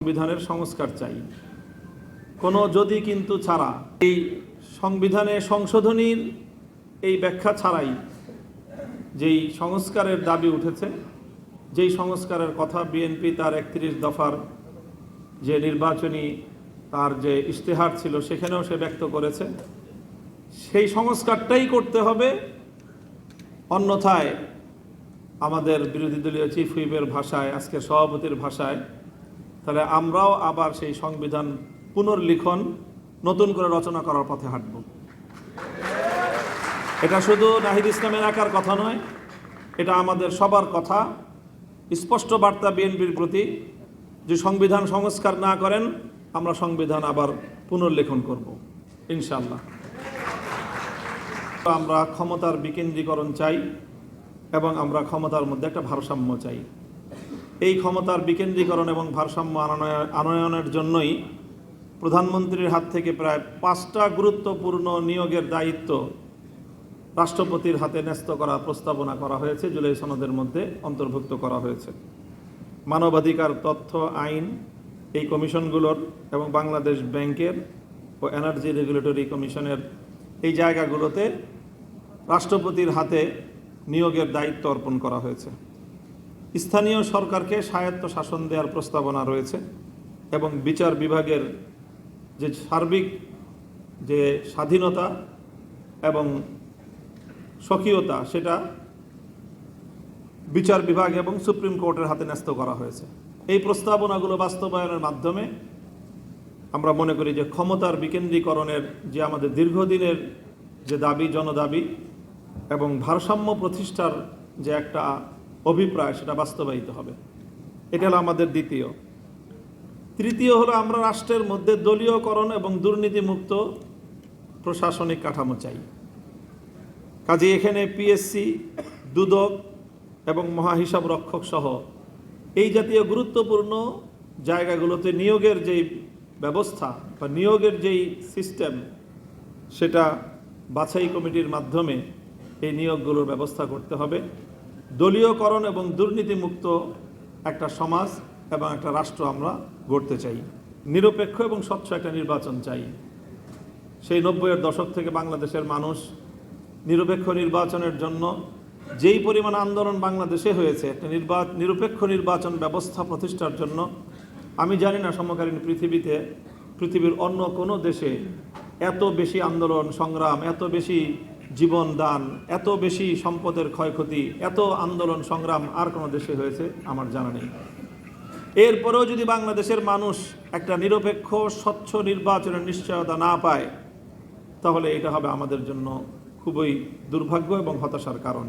সংবিধানের সংস্কার চাই, কোনো যদি কিন্তু ছাড়া। এই সংবিধানে সংশোধনীর এই ব্যাখ্যা ছাড়াই যেই সংস্কারের দাবি উঠেছে, যেই সংস্কারের কথা বিএনপি তার 31 দফার যে নির্বাচনী তার যে ইশতেহার ছিল সেখানেও সে ব্যক্ত করেছে, সেই সংস্কারটাই করতে হবে। অন্যথায় আমাদের বিরোধী দলীয় চিফ হুইপের ভাষায়, আজকে সভাপতির ভাষায়, তাহলে আমরাও আবার সেই সংবিধান পুনর্লিখন নতুন করে রচনা করার পথে হাঁটব। এটা শুধু নাহিদ ইসলামের একার কথা নয়, এটা আমাদের সবার কথা। স্পষ্ট বার্তা বিএনপির প্রতি যে সংবিধান সংস্কার না করেন আমরা সংবিধান আবার পুনর্লেখন করব ইনশাআল্লাহ। আমরা ক্ষমতার বিকেন্দ্রীকরণ চাই এবং আমরা ক্ষমতার মধ্যে একটা ভারসাম্য চাই। এই ক্ষমতার বিকেন্দ্রীকরণ এবং ভারসাম্য আনয়নের জন্যই প্রধানমন্ত্রীর হাত থেকে প্রায় 5টা গুরুত্বপূর্ণ নিয়োগের দায়িত্ব রাষ্ট্রপতির হাতে ন্যস্ত করার প্রস্তাবনা করা হয়েছে, জুলাই সনদের মধ্যে অন্তর্ভুক্ত করা হয়েছে। মানবাধিকার, তথ্য, আইন এই কমিশনগুলোর এবং বাংলাদেশ ব্যাংকের ও এনার্জি রেগুলেটরি কমিশনের এই জায়গাগুলোতে রাষ্ট্রপতির হাতে নিয়োগের দায়িত্ব অর্পণ করা হয়েছে। স্থানীয় সরকারকে স্বায়ত্ত শাসন দেওয়ার প্রস্তাবনা রয়েছে এবং বিচার বিভাগের যে সার্বিক যে স্বাধীনতা এবং স্বকীয়তা সেটা বিচার বিভাগ এবং সুপ্রিম কোর্টের হাতে ন্যস্ত করা হয়েছে। এই প্রস্তাবনাগুলো বাস্তবায়নের মাধ্যমে আমরা মনে করি যে ক্ষমতার বিকেন্দ্রীকরণের যে আমাদের দীর্ঘদিনের যে দাবি, জনদাবি এবং ভারসাম্য প্রতিষ্ঠার যে একটা অভিপ্রায় সেটা বাস্তবায়িত হবে। এটা হলো আমাদের দ্বিতীয়। তৃতীয় হলো আমরা রাষ্ট্রের মধ্যে দলীয়করণ এবং দুর্নীতিমুক্ত প্রশাসনিক কাঠামো চাই। কাজে এখানে পিএসসি, দুদক এবং মহাহিসাব রক্ষক সহ এই জাতীয় গুরুত্বপূর্ণ জায়গাগুলোতে নিয়োগের যেই ব্যবস্থা বা নিয়োগের যেই সিস্টেম সেটা বাছাই কমিটির মাধ্যমে এই নিয়োগগুলোর ব্যবস্থা করতে হবে। দলীয়করণ এবং দুর্নীতিমুক্ত একটা সমাজ এবং একটা রাষ্ট্র আমরা গড়তে চাই। নিরপেক্ষ এবং স্বচ্ছ একটা নির্বাচন চাই। সেই 90-এর দশক থেকে বাংলাদেশের মানুষ নিরপেক্ষ নির্বাচনের জন্য যেই পরিমাণ আন্দোলন বাংলাদেশে হয়েছে, একটা নিরপেক্ষ নির্বাচন ব্যবস্থা প্রতিষ্ঠার জন্য আমি জানি না সমকালীন পৃথিবীর অন্য কোনো দেশে এত বেশি আন্দোলন সংগ্রাম, এত বেশি জীবন দান, এত বেশি সম্পদের ক্ষয়ক্ষতি, এত আন্দোলন সংগ্রাম আর কোনো দেশে হয়েছে আমার জানা নেই। এরপরেও যদি বাংলাদেশের মানুষ একটা নিরপেক্ষ স্বচ্ছ নির্বাচনের নিশ্চয়তা না পায় তাহলে এটা হবে আমাদের জন্য খুবই দুর্ভাগ্য এবং হতাশার কারণ।